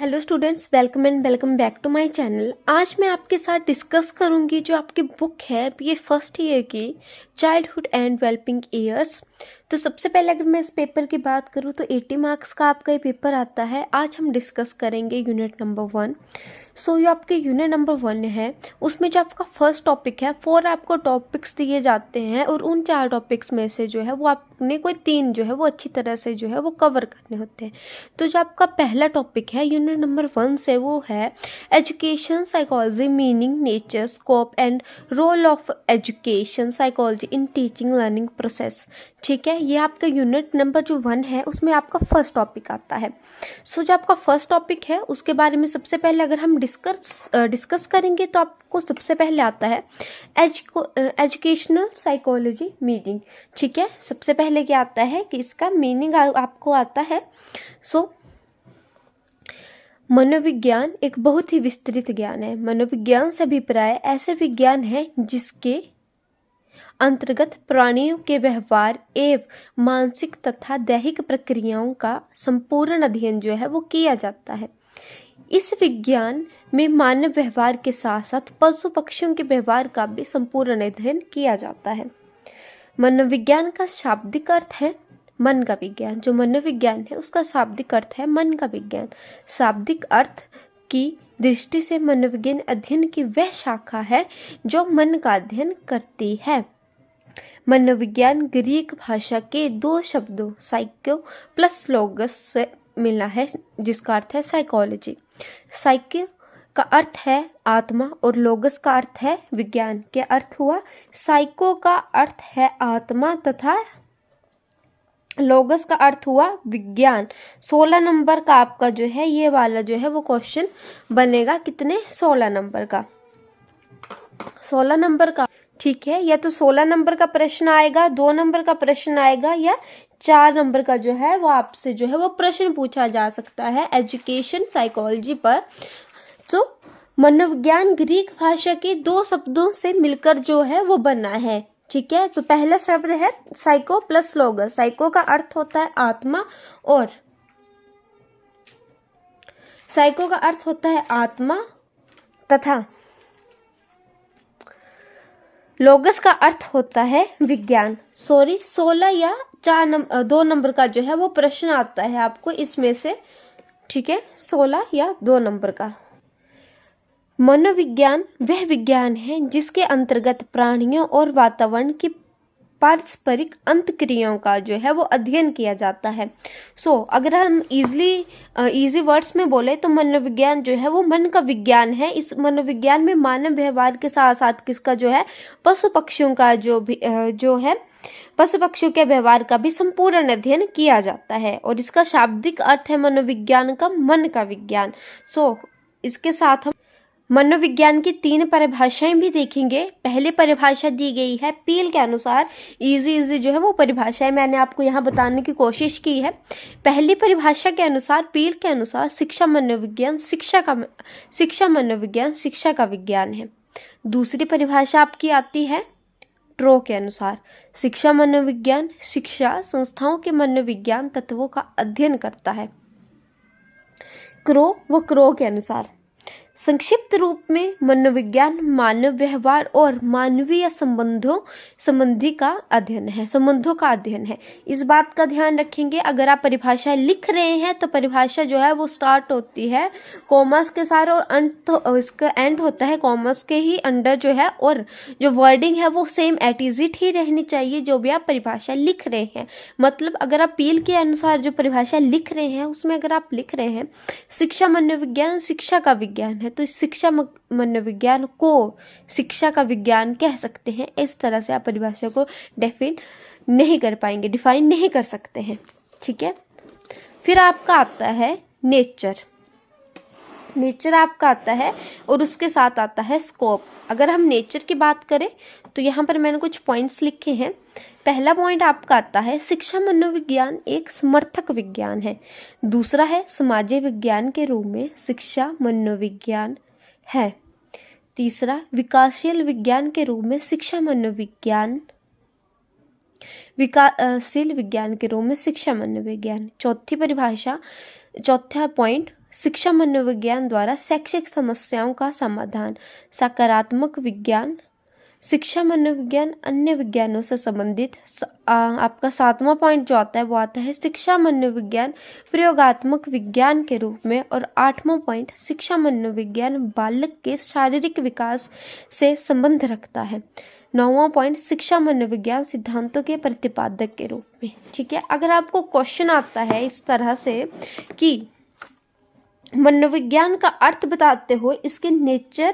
Hello students, welcome and welcome back to my channel. आज मैं आपके साथ डिस्कस करूंगी जो आपकी बुक है बीए फर्स्ट ईयर की चाइल्डहुड एंड डेवलपिंग ईयर्स। तो सबसे पहले अगर मैं इस पेपर की बात करूं तो 80 मार्क्स का आपका ये पेपर आता है। आज हम डिस्कस करेंगे यूनिट नंबर 1। सो ये आपके यूनिट नंबर 1 है, उसमें जो आपका फर्स्ट टॉपिक है 4 आपको टॉपिक्स दिए जाते हैं और उन 4 टॉपिक्स में से जो है वो आपने कोई 3 जो है वो अच्छी तरह से जो है वो कवर करने होते हैं। तो जो आपका पहला टॉपिक है यूनिट नंबर 1 से वो है education psychology, meaning, nature, scope and role of education psychology in teaching learning process. ठीक है, ये आपका यूनिट नंबर जो 1 है उसमें आपका फर्स्ट टॉपिक आता है। सो जो आपका फर्स्ट टॉपिक है उसके बारे में सबसे पहले अगर हम डिस्कस करेंगे तो आपको सबसे पहले आता है एजुकेशनल साइकोलॉजी मीनिंग। ठीक है, सबसे पहले क्या आता है कि इसका मीनिंग आपको आता है। सो मनोविज्ञान एक बहुत ही विस्तृत ज्ञान है। मनोविज्ञान से अभिप्राय ऐसे विज्ञान है जिसके अंतर्गत प्राणियों के व्यवहार एवं मानसिक तथा दैहिक प्रक्रियाओं का संपूर्ण अध्ययन जो है वो किया जाता है। इस विज्ञान में मानव व्यवहार के साथ साथ पशु पक्षियों के व्यवहार का भी संपूर्ण अध्ययन किया जाता है। मनोविज्ञान का शाब्दिक अर्थ है मन का विज्ञान। जो मनोविज्ञान है उसका शाब्दिक अर्थ है मन का विज्ञान। शाब्दिक अर्थ की दृष्टि से मनोविज्ञान अध्ययन की वह शाखा है जो मन का अध्ययन करती है। मनोविज्ञान ग्रीक भाषा के 2 शब्दों साइको प्लस लोगस से मिला है जिसका अर्थ है साइकोलॉजी। साइको का अर्थ है आत्मा और लोगस का अर्थ है विज्ञान। क्या अर्थ हुआ? साइको का अर्थ है आत्मा तथा लोगस का अर्थ हुआ विज्ञान। 16 नंबर का आपका जो है ये वाला जो है वो क्वेश्चन बनेगा। कितने? 16 नंबर का। 16 नंबर का, ठीक है। या तो 16 नंबर का प्रश्न आएगा, 2 नंबर का प्रश्न आएगा या 4 नंबर का जो है वो आपसे जो है वो प्रश्न पूछा जा सकता है एजुकेशन साइकोलॉजी पर। तो मनोविज्ञान ग्रीक भाषा के 2 शब्दों से मिलकर जो है वो बना है। ठीक है, तो पहला शब्द है साइको प्लस लोगस। साइको का अर्थ होता है आत्मा और साइको का अर्थ होता है आत्मा तथा लोगस का अर्थ होता है विज्ञान। 16 या 2 नंबर का जो है वो प्रश्न आता है आपको इसमें से। ठीक है, 16 या 2 नंबर का। मनोविज्ञान वह विज्ञान है जिसके अंतर्गत प्राणियों और वातावरण की पारस्परिक अंतक्रियाओं का जो है वो अध्ययन किया जाता है। अगर हम इजी वर्ड्स में बोले तो मनोविज्ञान जो है वो मन का विज्ञान है। इस मनोविज्ञान में मानव व्यवहार के साथ साथ किसका जो है पशु पक्षियों का जो है पशु पक्षियों के व्यवहार का भी संपूर्ण अध्ययन किया जाता है और इसका शाब्दिक अर्थ है मनोविज्ञान का मन का विज्ञान। इसके साथ हम मनोविज्ञान की 3 परिभाषाएं भी देखेंगे। पहली परिभाषा दी गई है पील के अनुसार। इजी जो है वो परिभाषाएं मैंने आपको यहाँ बताने की कोशिश की है। पहली परिभाषा के अनुसार, पील के अनुसार, शिक्षा मनोविज्ञान शिक्षा मनोविज्ञान शिक्षा का विज्ञान है। दूसरी परिभाषा आपकी आती है ट्रो के अनुसार। शिक्षा मनोविज्ञान शिक्षा संस्थाओं के मनोविज्ञान तत्वों का अध्ययन करता है। क्रो के अनुसार संक्षिप्त रूप में मनोविज्ञान मानव व्यवहार और मानवीय संबंधों का अध्ययन है। इस बात का ध्यान रखेंगे, अगर आप परिभाषा लिख रहे हैं तो परिभाषा जो है वो स्टार्ट होती है कॉमर्स के साथ और इसका एंड होता है कॉमर्स के ही अंडर जो है, और जो वर्डिंग है वो सेम एट इज इट ही रहनी चाहिए जो भी आप परिभाषा लिख रहे हैं। मतलब अगर आप पील के अनुसार जो परिभाषा लिख रहे हैं उसमें अगर आप लिख रहे हैं शिक्षा मनोविज्ञान शिक्षा का विज्ञान है तो शिक्षा मनोविज्ञान को शिक्षा का विज्ञान कह सकते हैं। इस तरह से आप परिभाषा को डिफाइन नहीं कर सकते हैं। ठीक है, फिर आपका आता है नेचर आपका आता है और उसके साथ आता है स्कोप। अगर हम नेचर की बात करें तो यहाँ पर मैंने कुछ पॉइंट्स लिखे हैं। पहला पॉइंट आपका आता है शिक्षा मनोविज्ञान एक समर्थक विज्ञान है। दूसरा है समाजीय विज्ञान के रूप में शिक्षा मनोविज्ञान है। तीसरा विकासशील विज्ञान के रूप में शिक्षा मनोविज्ञान विकासशील विज्ञान के रूप में शिक्षा मनोविज्ञान। चौथा पॉइंट शिक्षा मनोविज्ञान द्वारा शैक्षिक समस्याओं का समाधान। सकारात्मक विज्ञान। शिक्षा मनोविज्ञान अन्य विज्ञानों से संबंधित। आपका 7वां पॉइंट जो आता है वो आता है शिक्षा मनोविज्ञान प्रयोगात्मक विज्ञान के रूप में। और 8वां पॉइंट शिक्षा मनोविज्ञान बालक के शारीरिक विकास से संबंध रखता है। 9वां पॉइंट शिक्षा मनोविज्ञान सिद्धांतों के प्रतिपादक के रूप में। ठीक है, अगर आपको क्वेश्चन आता है इस तरह से कि मनोविज्ञान का अर्थ बताते हुए इसके नेचर,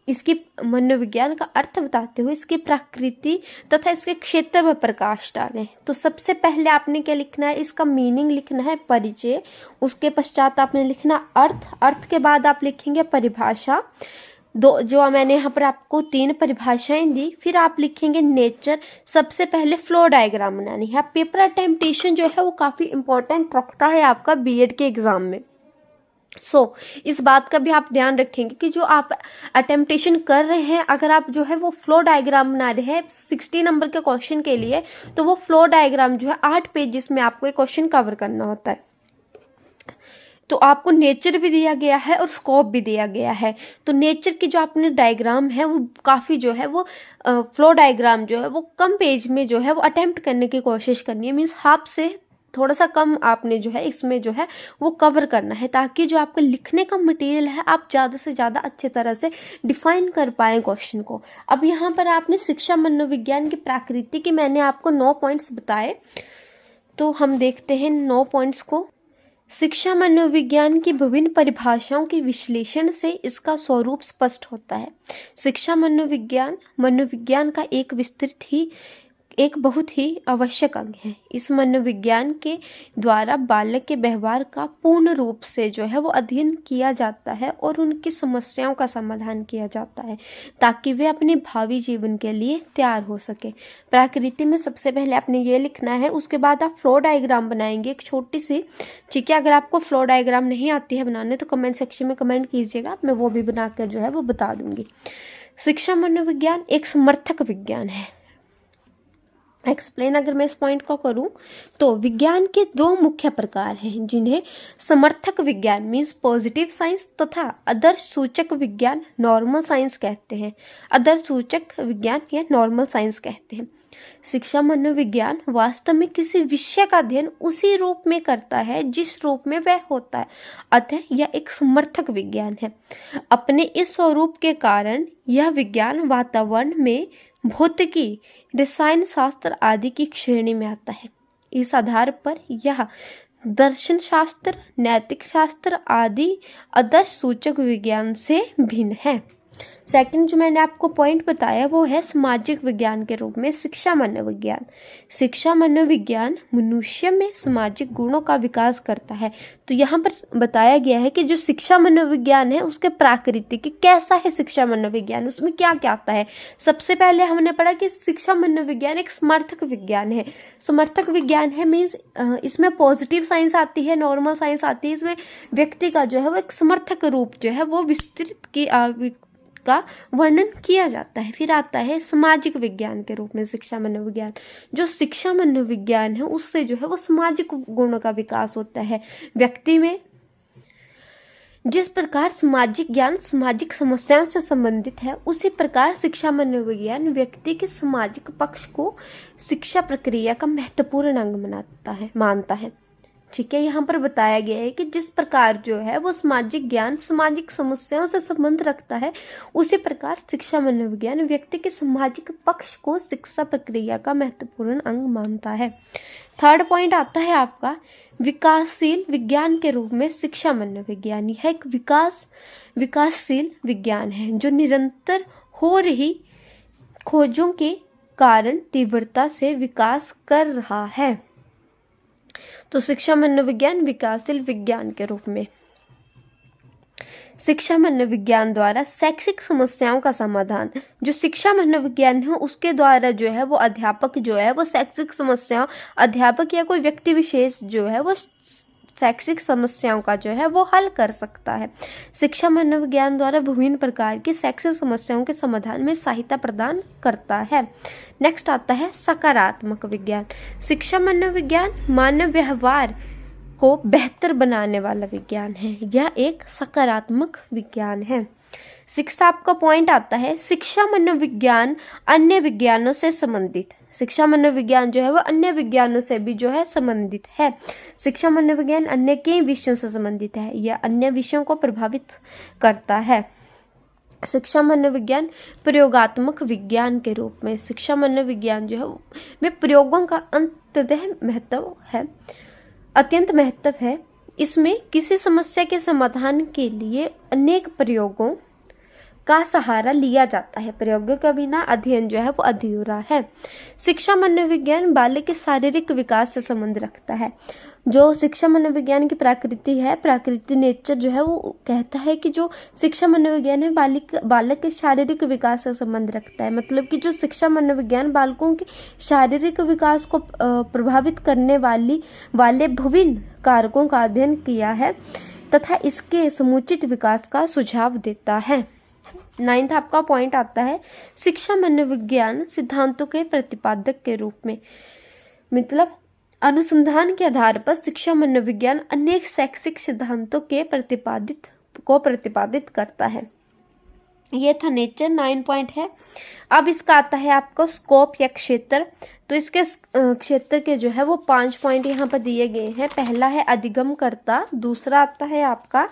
इसकी मनोविज्ञान का अर्थ बताते हुए इसकी प्रकृति तथा इसके क्षेत्र पर प्रकाश डालें, तो सबसे पहले आपने क्या लिखना है, इसका मीनिंग लिखना है परिचय। उसके पश्चात आपने लिखना अर्थ, अर्थ के बाद आप लिखेंगे परिभाषा। दो जो मैंने यहाँ पर आपको 3 परिभाषाएं दी। फिर आप लिखेंगे नेचर। सबसे पहले फ्लो डायग्राम बनानी है। पेपर अटेम्प्टेशन जो है वो काफ़ी इंपॉर्टेंट रखता है आपका बीएड के एग्जाम में। इस बात का भी आप ध्यान रखेंगे कि जो आप अटेम्प्टेशन कर रहे हैं, अगर आप जो है वो फ्लो डायग्राम बना रहे हैं 60 नंबर के क्वेश्चन के लिए, तो वो फ्लो डायग्राम जो है 8 पेजेस में आपको एक क्वेश्चन कवर करना होता है। तो आपको नेचर भी दिया गया है और स्कोप भी दिया गया है। तो नेचर की जो आपने डायग्राम है वो काफ़ी जो है वो फ्लो डायग्राम जो है वो कम पेज में जो है वो अटेम्प्ट करने की कोशिश करनी है। मीन्स हाफ से थोड़ा सा कम आपने जो है इसमें जो है वो कवर करना है, ताकि जो आपका लिखने का मटेरियल है आप ज़्यादा से ज़्यादा अच्छे तरह से डिफाइन कर पाएँ क्वेश्चन को। अब यहाँ पर आपने शिक्षा मनोविज्ञान की प्रकृति की मैंने आपको 9 पॉइंट्स बताए, तो हम देखते हैं 9 पॉइंट्स को। शिक्षा मनोविज्ञान की विभिन्न परिभाषाओं के विश्लेषण से इसका स्वरूप स्पष्ट होता है। शिक्षा मनोविज्ञान मनोविज्ञान का एक बहुत ही आवश्यक अंग है। इस मनोविज्ञान के द्वारा बालक के व्यवहार का पूर्ण रूप से जो है वो अध्ययन किया जाता है और उनकी समस्याओं का समाधान किया जाता है, ताकि वे अपने भावी जीवन के लिए तैयार हो सके। प्रकृति में सबसे पहले आपने ये लिखना है, उसके बाद आप फ्लो डायग्राम बनाएंगे एक छोटी सी। ठीक है, अगर आपको फ्लो डायग्राम नहीं आती है बनाने तो कमेंट सेक्शन में कमेंट कीजिएगा, मैं वो भी बनाकर जो है वो बता दूंगी। शिक्षा मनोविज्ञान एक समर्थक विज्ञान है। एक्सप्लेन अगर मैं इस पॉइंट को करूं तो विज्ञान के 2 मुख्य प्रकार हैं, जिन्हें समर्थक विज्ञान मीन्स पॉजिटिव साइंस तथा आदर्श सूचक विज्ञान नॉर्मल साइंस कहते हैं। आदर्श सूचक विज्ञान या नॉर्मल साइंस कहते हैं। शिक्षा मनोविज्ञान वास्तव में किसी विषय का अध्ययन उसी रूप में करता है जिस रूप में वह होता है, अतः यह एक समर्थक विज्ञान है। अपने इस स्वरूप के कारण यह विज्ञान वातावरण में भौतिकी, रसायन शास्त्र आदि की श्रेणी में आता है। इस आधार पर यह दर्शन शास्त्र, नैतिक शास्त्र आदि आदर्श सूचक विज्ञान से भिन्न है। सेकंड जो मैंने आपको पॉइंट बताया वो है सामाजिक विज्ञान के रूप में शिक्षा मनोविज्ञान। शिक्षा मनोविज्ञान मनुष्य में सामाजिक गुणों का विकास करता है। तो यहाँ पर बताया गया है कि जो शिक्षा मनोविज्ञान है उसके प्रकृति की कैसा है शिक्षा मनोविज्ञान, उसमें क्या क्या आता है। सबसे पहले हमने पढ़ा कि शिक्षा मनोविज्ञान एक समर्थक विज्ञान है। समर्थक विज्ञान है मीन्स इसमें पॉजिटिव साइंस आती है, नॉर्मल साइंस आती है। इसमें व्यक्ति का जो है वो एक समर्थक रूप जो है वो विस्तृत का वर्णन किया जाता है। फिर आता है सामाजिक विज्ञान के रूप में शिक्षा मनोविज्ञान। जो शिक्षा मनोविज्ञान है उससे जो है वो सामाजिक गुणों का विकास होता है व्यक्ति में। जिस प्रकार सामाजिक ज्ञान सामाजिक समस्याओं से संबंधित है, उसी प्रकार शिक्षा मनोविज्ञान व्यक्ति के सामाजिक पक्ष को शिक्षा प्रक्रिया का महत्वपूर्ण अंग मानता है। ठीक है, यहाँ पर बताया गया है कि जिस प्रकार जो है वो सामाजिक ज्ञान सामाजिक समस्याओं से संबंध रखता है, उसी प्रकार शिक्षा मनोविज्ञान व्यक्ति के सामाजिक पक्ष को शिक्षा प्रक्रिया का महत्वपूर्ण अंग मानता है। थर्ड पॉइंट आता है आपका विकासशील विज्ञान के रूप में शिक्षा मनोविज्ञान। यह एक विकासशील विज्ञान है जो निरंतर हो रही खोजों के कारण तीव्रता से विकास कर रहा है। तो शिक्षा मनोविज्ञान विकासशील विज्ञान के रूप में। शिक्षा मनोविज्ञान द्वारा शैक्षिक समस्याओं का समाधान। जो शिक्षा मनोविज्ञान है उसके द्वारा जो है वो अध्यापक जो है वो शैक्षिक समस्याओं, अध्यापक या कोई व्यक्ति विशेष जो है वो शैक्षिक समस्याओं का जो है वो हल कर सकता है। शिक्षा मनोविज्ञान द्वारा विभिन्न प्रकार की शैक्षिक समस्याओं के समाधान में सहायता प्रदान करता है। नेक्स्ट आता है सकारात्मक विज्ञान। शिक्षा मनोविज्ञान मानव व्यवहार को बेहतर बनाने वाला विज्ञान है, यह एक सकारात्मक विज्ञान है। शिक्षा आपका पॉइंट आता है, शिक्षा मनोविज्ञान अन्य विज्ञानों से संबंधित। शिक्षा मनोविज्ञान जो है वो अन्य विज्ञानों से भी जो है संबंधित है। शिक्षा मनोविज्ञान अन्य कई विषयों से संबंधित है, यह अन्य विषयों को प्रभावित करता है। शिक्षा मनोविज्ञान प्रयोगात्मक विज्ञान के रूप में, शिक्षा मनोविज्ञान जो है में प्रयोगों का अत्यंत महत्व है। इसमें किसी समस्या के समाधान के लिए अनेक प्रयोगों का सहारा लिया जाता है। प्रयोगों के बिना अध्ययन जो है वो अधूरा है। शिक्षा मनोविज्ञान बालक के शारीरिक विकास से संबंध रखता है। जो शिक्षा मनोविज्ञान की प्रकृति है, प्रकृति नेचर जो है वो कहता है कि जो शिक्षा मनोविज्ञान है बालक के शारीरिक विकास से संबंध रखता है। मतलब कि जो शिक्षा मनोविज्ञान बालकों के शारीरिक विकास को प्रभावित करने वाले विभिन्न कारकों का अध्ययन किया है तथा इसके समुचित विकास का सुझाव देता है। 9th आपका पॉइंट आता है, शिक्षा मनोविज्ञान सिद्धांतों के प्रतिपादक के रूप में। मतलब अनुसंधान के आधार पर शिक्षा मनोविज्ञान अनेक शैक्षिक सिद्धांतों के प्रतिपादित करता है। ये था नेचर, 9 पॉइंट है। अब इसका आता है आपको स्कोप या क्षेत्र। तो इसके क्षेत्र के जो है वो 5 पॉइंट यहाँ पर दिए गए हैं। पहला है अधिगमकर्ता, दूसरा आता है आपका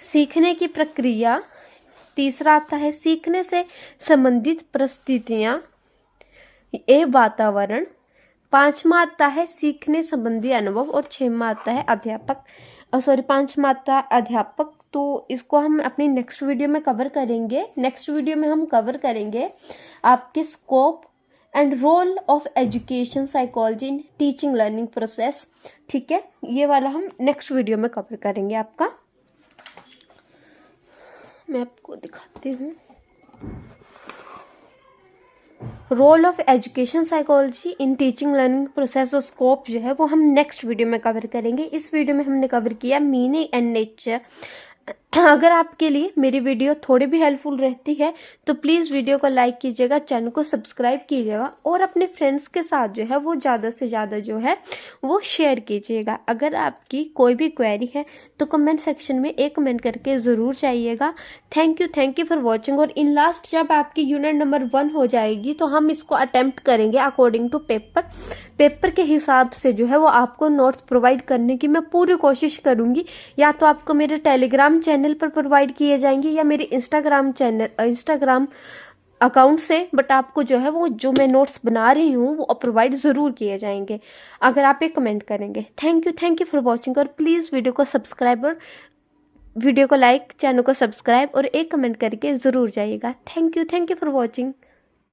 सीखने की प्रक्रिया, तीसरा आता है सीखने से संबंधित परिस्थितियां एवं वातावरण, 5वां आता है सीखने संबंधी अनुभव और 6वां आता है अध्यापक। 5वां आता है अध्यापक। तो इसको हम अपनी नेक्स्ट वीडियो में कवर करेंगे। नेक्स्ट वीडियो में हम कवर करेंगे आपके scope and role of education psychology in teaching learning process. ठीक है, ये वाला हम नेक्स्ट वीडियो में कवर करेंगे आपका। मैं आपको दिखाती हूँ role of education psychology in teaching learning process और स्कोप जो है वो हम नेक्स्ट वीडियो में कवर करेंगे। इस वीडियो में हमने कवर किया मीनिंग एंड नेचर। अगर आपके लिए मेरी वीडियो थोड़ी भी हेल्पफुल रहती है तो प्लीज़ वीडियो को लाइक कीजिएगा, चैनल को सब्सक्राइब कीजिएगा और अपने फ्रेंड्स के साथ जो है वो ज़्यादा से ज़्यादा जो है वो शेयर कीजिएगा। अगर आपकी कोई भी क्वेरी है तो कमेंट सेक्शन में एक कमेंट करके ज़रूर चाहिएगा। Thank you for watching. और इन लास्ट जब आपकी यूनिट नंबर 1 हो जाएगी तो हम इसको अटेम्प्ट करेंगे अकॉर्डिंग टू पेपर के हिसाब से जो है वो आपको नोट्स प्रोवाइड करने की मैं पूरी कोशिश करूँगी। या तो आपको मेरे टेलीग्राम चैनल पर प्रोवाइड किए जाएंगे या मेरे इंस्टाग्राम अकाउंट से, बट आपको जो है वो जो मैं नोट्स बना रही हूँ वो प्रोवाइड ज़रूर किए जाएंगे अगर आप एक कमेंट करेंगे। Thank you for watching. और प्लीज़ वीडियो को सब्सक्राइब और वीडियो को लाइक, चैनल को सब्सक्राइब और एक कमेंट करके ज़रूर जाइएगा। Thank you for watching.